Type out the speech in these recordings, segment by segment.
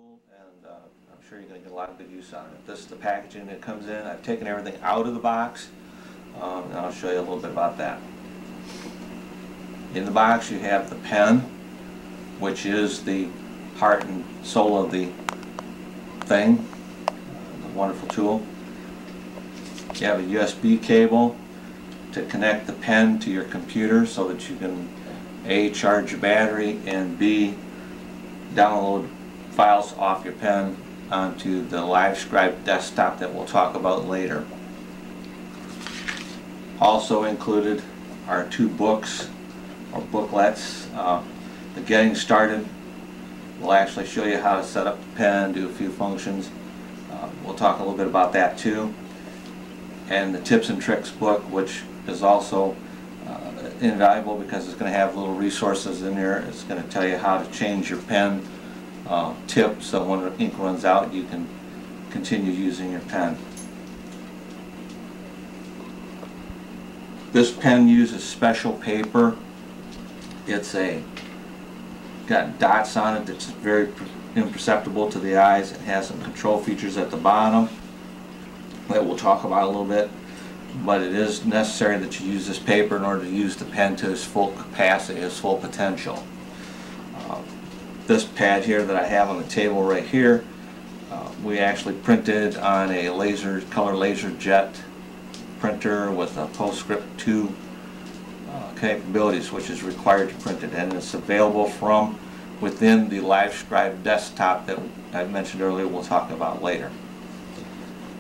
tool, and I'm sure you're going to get a lot of good use out of it. This is the packaging that comes in. I've taken everything out of the box, and I'll show you a little bit about that. In the box you have the pen, which is the heart and soul of the thing, the wonderful tool. You have a USB cable to connect the pen to your computer so that you can A, charge your battery, and B, download files off your pen onto the Livescribe desktop that we'll talk about later. Also included are two books or booklets. The Getting Started will actually show you how to set up the pen, do a few functions. We'll talk a little bit about that too. And the Tips and Tricks book, which is also invaluable because it's going to have little resources in there. It's going to tell you how to change your pen tip so when the ink runs out you can continue using your pen. This pen uses special paper. It's got dots on it that's very imperceptible to the eyes. It has some control features at the bottom that we'll talk about a little bit, but it is necessary that you use this paper in order to use the pen to its full capacity, its full potential. This pad here that I have on the table right here, we actually printed on a color laser jet printer with a PostScript 2 capabilities, which is required to print it, and it's available from within the Livescribe desktop that I mentioned earlier. We'll talk about later.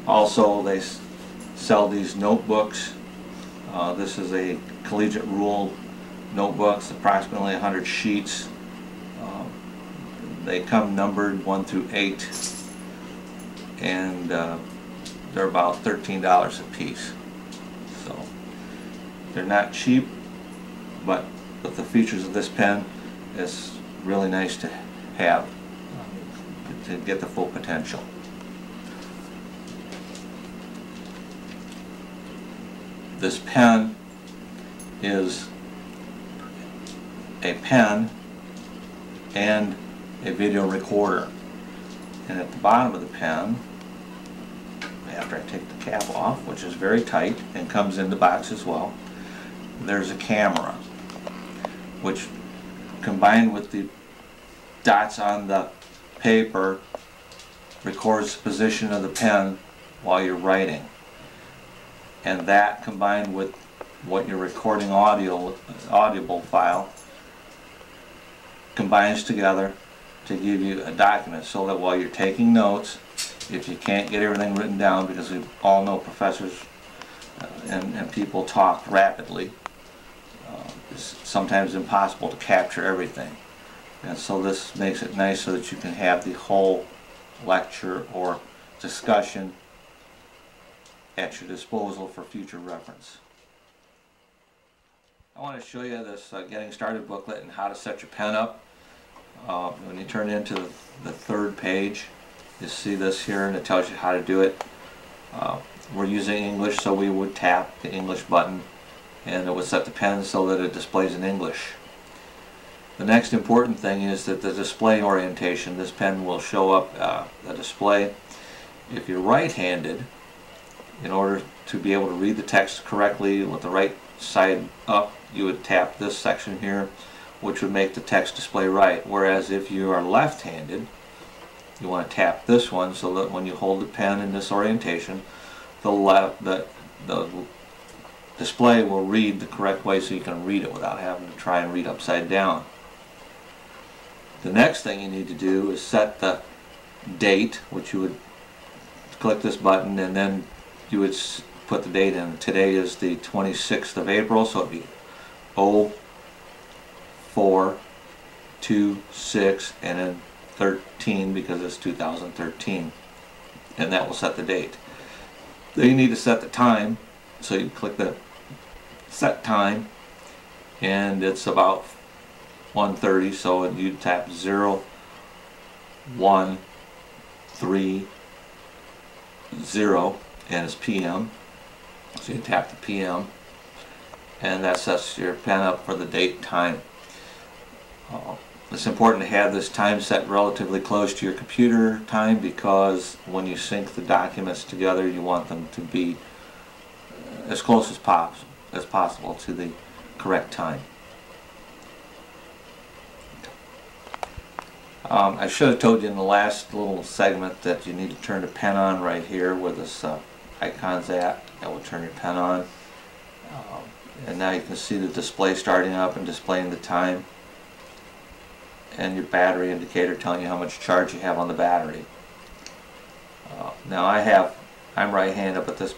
Also, they sell these notebooks. This is a collegiate rule notebooks, approximately 100 sheets. They come numbered 1 through 8, and they're about $13 a piece. So they're not cheap, but with the features of this pen, it's really nice to have to get the full potential. This pen is a pen and a video recorder, and at the bottom of the pen, after I take the cap off, which is very tight and comes in the box as well, there's a camera, which combined with the dots on the paper records the position of the pen while you're writing, and that combined with what you're recording audible file combines together to give you a document, so that while you're taking notes, if you can't get everything written down, because we all know professors and people talk rapidly, it's sometimes impossible to capture everything, and so this makes it nice so that you can have the whole lecture or discussion at your disposal for future reference. I want to show you this Getting Started booklet and how to set your pen up. When you turn into the third page, you see this here, and it tells you how to do it. We're using English, so we would tap the English button, and it would set the pen so that it displays in English. The next important thing is that the display orientation. This pen will show up a display. If you're right-handed, in order to be able to read the text correctly with the right side up, you would tap this section here, which would make the text display right. Whereas if you are left-handed, you want to tap this one so that when you hold the pen in this orientation, the display will read the correct way, so you can read it without having to try and read upside down. The next thing you need to do is set the date, which you would click this button, and then you would put the date in. Today is the 26th of April, so it would be 0426 and then 13 because it's 2013, and that will set the date. Then you need to set the time, so you click the set time, and it's about 1:30, so you tap 0130 and it's PM, so you tap the PM, and that sets your pen up for the date and time. It's important to have this time set relatively close to your computer time, because when you sync the documents together, you want them to be as close as possible to the correct time. I should have told you in the last little segment that you need to turn the pen on right here where this icon's at. That will turn your pen on. And now you can see the display starting up and displaying the time, and your battery indicator telling you how much charge you have on the battery. Now I'm right-handed, but this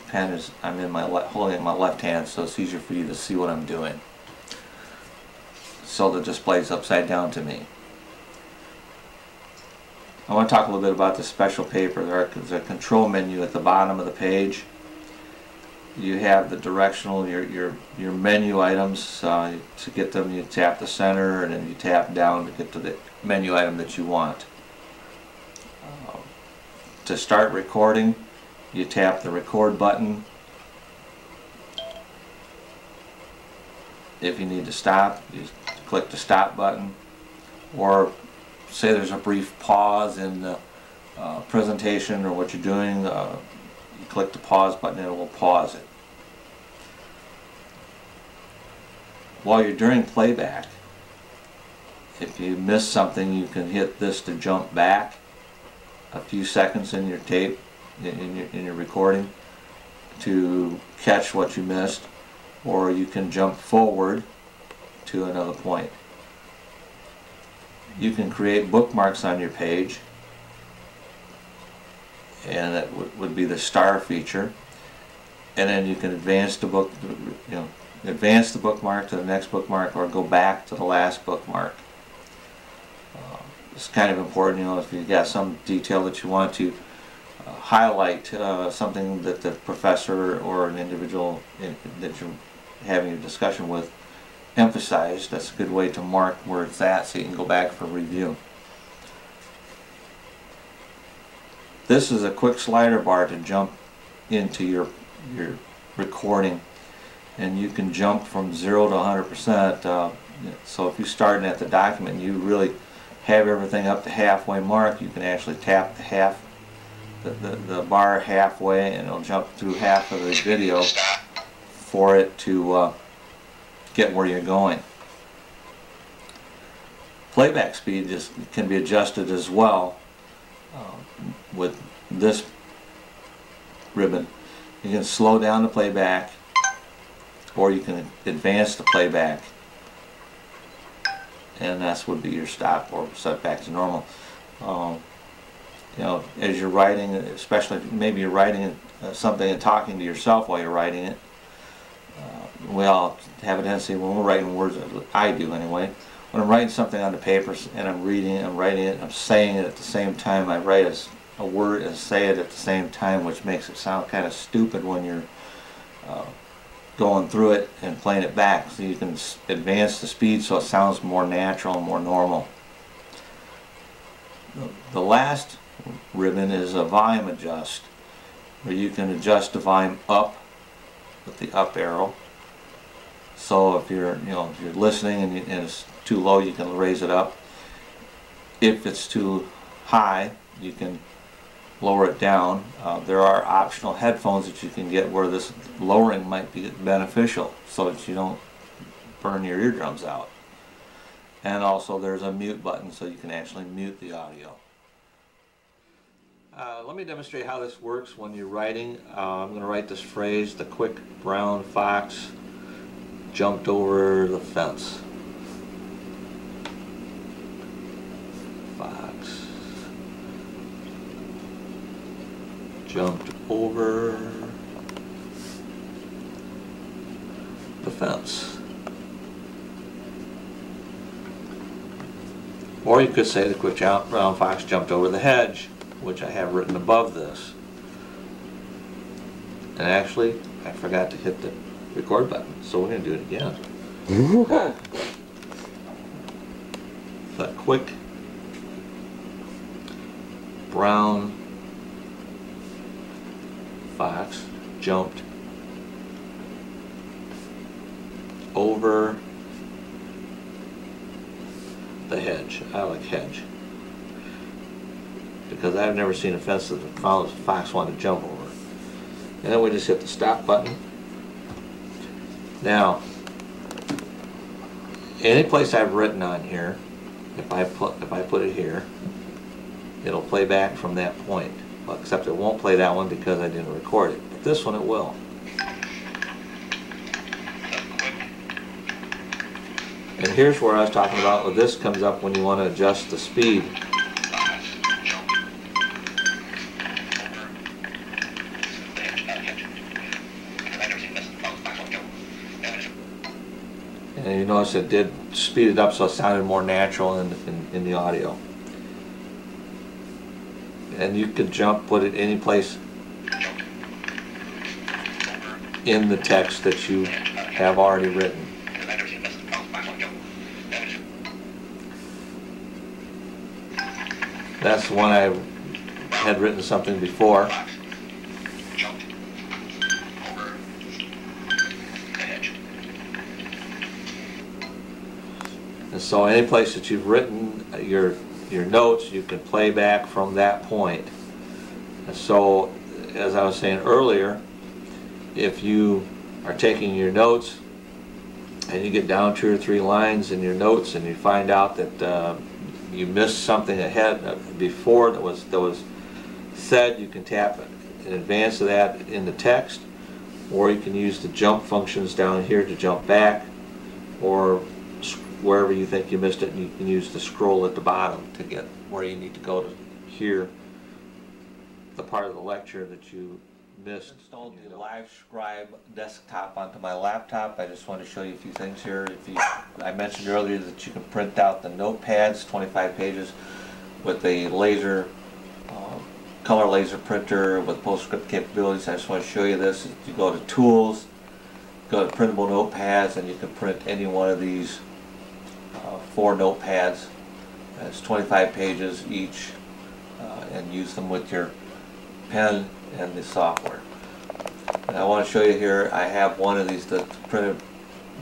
pen is, I'm in holding it in my left hand, so it's easier for you to see what I'm doing. So the display is upside down to me. I want to talk a little bit about the special paper. There's a control menu at the bottom of the page. You have the directional, your menu items. To get them, you tap the center, and then you tap down to get to the menu item that you want. To start recording, you tap the record button. If you need to stop, you click the stop button. Or say there's a brief pause in the presentation or what you're doing, you click the pause button and it will pause it. While you're doing playback, if you miss something, you can hit this to jump back a few seconds in your tape, in your recording, to catch what you missed, or you can jump forward to another point. You can create bookmarks on your page, and that would be the star feature. And then you can advance the advance the bookmark to the next bookmark, or go back to the last bookmark. It's kind of important, if you've got some detail that you want to highlight, something that the professor or an individual that you're having a discussion with emphasized. That's a good way to mark where it's at, so you can go back for review. This is a quick slider bar to jump into your recording, and you can jump from 0 to 100%. So if you're starting at the document and you really have everything up to halfway mark, you can actually tap the bar halfway, and it'll jump through half of the video for it to get where you're going. Playback speed can be adjusted as well with this ribbon. You can slow down the playback, or you can advance the playback, and that would be your stop or set back to normal. As you're writing, especially maybe you're writing something and talking to yourself while you're writing it. We all have a tendency when we're writing words, I do anyway, when I'm writing something on the paper and I'm reading it, I'm writing it, I'm saying it at the same time. I write a word and say it at the same time, which makes it sound kind of stupid when you're going through it and playing it back. So you can advance the speed so it sounds more natural and more normal. The last ribbon is a volume adjust, where you can adjust the volume up with the up arrow. So if you're listening and it's too low, you can raise it up. If it's too high, you can lower it down. There are optional headphones that you can get where this lowering might be beneficial, so that you don't burn your eardrums out. And also there's a mute button, so you can actually mute the audio. Let me demonstrate how this works when you're writing. I'm going to write this phrase: the quick brown fox jumped over the fence. Fox jumped over the fence. Or you could say the quick brown fox jumped over the hedge, which I have written above this. And actually, I forgot to hit the record button, so we're going to do it again. The quick brown fox jumped over the hedge. I like hedge. Because I've never seen a fence that a fox wanted to jump over. And then we just hit the stop button. Now, any place I've written on here, if I put it here, it'll play back from that point. Well, except it won't play that one because I didn't record it. But this one it will. And here's where I was talking about, well, this comes up when you want to adjust the speed. And you notice it did speed it up so it sounded more natural in the audio. And you could put it any place in the text that you have already written. That's the one I had written something before. And so any place that you've written your notes, you can play back from that point. And so, as I was saying earlier, if you are taking your notes and you get down 2 or 3 lines in your notes and you find out that you missed something ahead before that was said, you can tap in advance of that in the text, or you can use the jump functions down here to jump back, or wherever you think you missed it, and you can use the scroll at the bottom to get where you need to go to hear the part of the lecture that you missed. I installed the Livescribe desktop onto my laptop. I just want to show you a few things here. I mentioned earlier that you can print out the notepads, 25 pages, with a laser, color laser printer with PostScript capabilities. I just want to show you this. You go to Tools, go to Printable Notepads, and you can print any one of these 4 notepads. It's 25 pages each, and use them with your pen and the software. And I want to show you here, I have one of these, the printed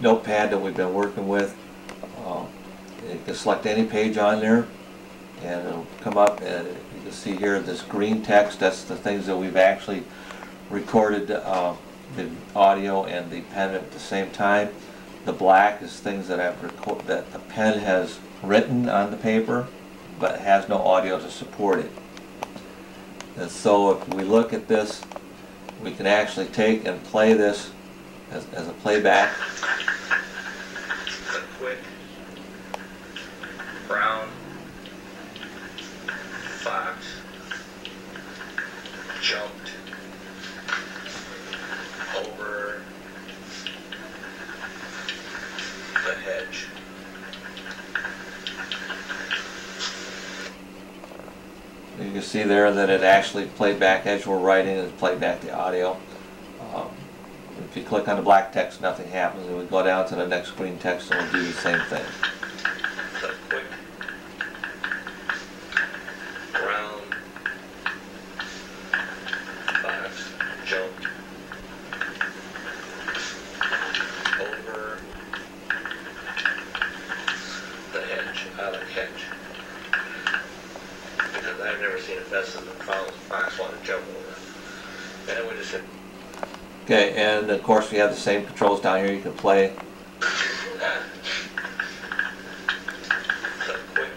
notepad that we've been working with. You can select any page on there and it'll come up, and you can see here this green text, that's the things that we've actually recorded, the audio and the pen at the same time. The black is things that that the pen has written on the paper but has no audio to support it. And so if we look at this, we can actually take and play this as a playback. A quick brown fox jumped over the hedge. You can see there that it actually played back as you were writing, it played back the audio. If you click on the black text, nothing happens. And we go down to the next green text and we'll do the same thing. So quick brown fox jumped over the hedge. I like hedge. Because I've never seen a fence that fox wanted to jump over. And then we just hit. Okay, and of course we have the same controls down here. You can play. So quick.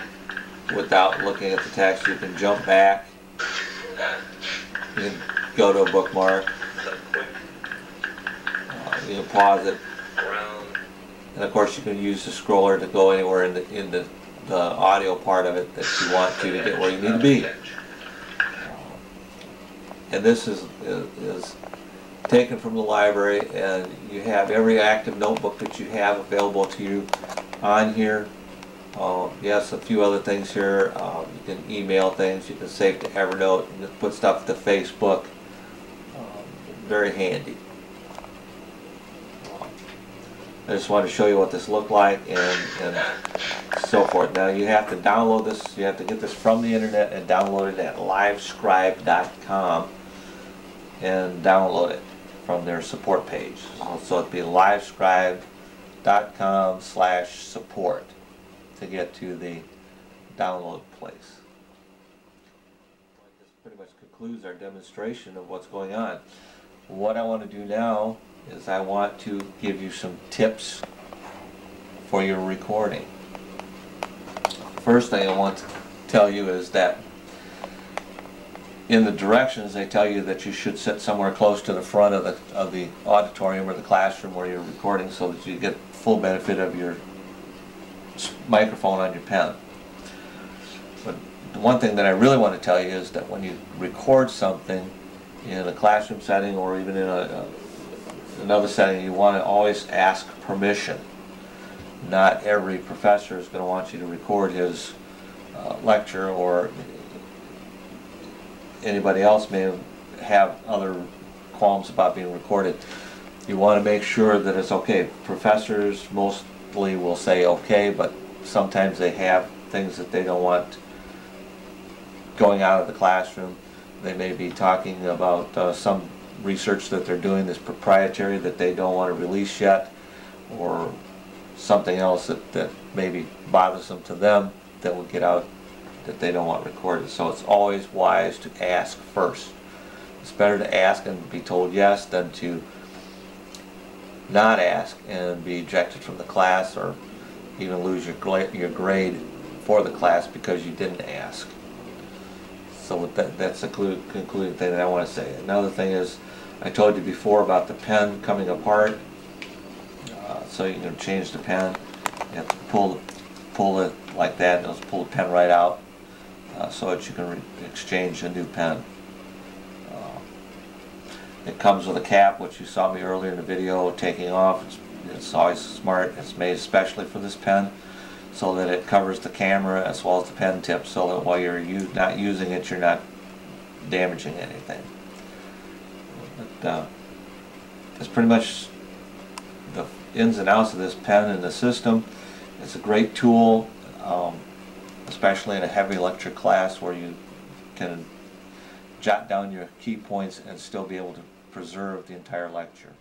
Without looking at the text, you can jump back. You can go to a bookmark. So quick You can pause it. brown. And of course you can use the scroller to go anywhere in the audio part of it that you want to get where you need to be. And this is taken from the library, and you have every active notebook that you have available to you on here. Yes, a few other things here. You can email things, you can save to Evernote, you can put stuff to Facebook. Very handy. I just wanted to show you what this looked like and so forth. Now you have to download this, you have to get this from the internet and download it at livescribe.com and download it from their support page. So it'd be livescribe.com/support to get to the download place. This pretty much concludes our demonstration of what's going on. What I want to do now is I want to give you some tips for your recording. First thing I want to tell you is that in the directions they tell you that you should sit somewhere close to the front of the auditorium or the classroom where you're recording, so that you get full benefit of your microphone on your pen. But the one thing that I really want to tell you is that when you record something in a classroom setting or even in another setting, you want to always ask permission. Not every professor is going to want you to record his lecture, or anybody else may have other qualms about being recorded. You want to make sure that it's okay. Professors mostly will say okay, but sometimes they have things that they don't want going out of the classroom. They may be talking about some research that they're doing that's proprietary that they don't want to release yet, or something else that may be bothersome to them that will get out that they don't want recorded. So it's always wise to ask first. It's better to ask and be told yes than to not ask and be ejected from the class, or even lose your grade for the class because you didn't ask. So that's the concluding thing that I want to say. Another thing is, I told you before about the pen coming apart. So you can change the pen. You have to pull it like that, and it'll pull the pen right out, so that you can exchange a new pen. It comes with a cap, which you saw me earlier in the video taking off. It's always smart. It's made especially for this pen, so that it covers the camera as well as the pen tip, so that while you're not using it, you're not damaging anything. But that's pretty much the ins and outs of this pen and the system. It's a great tool, especially in a heavy lecture class where you can jot down your key points and still be able to preserve the entire lecture.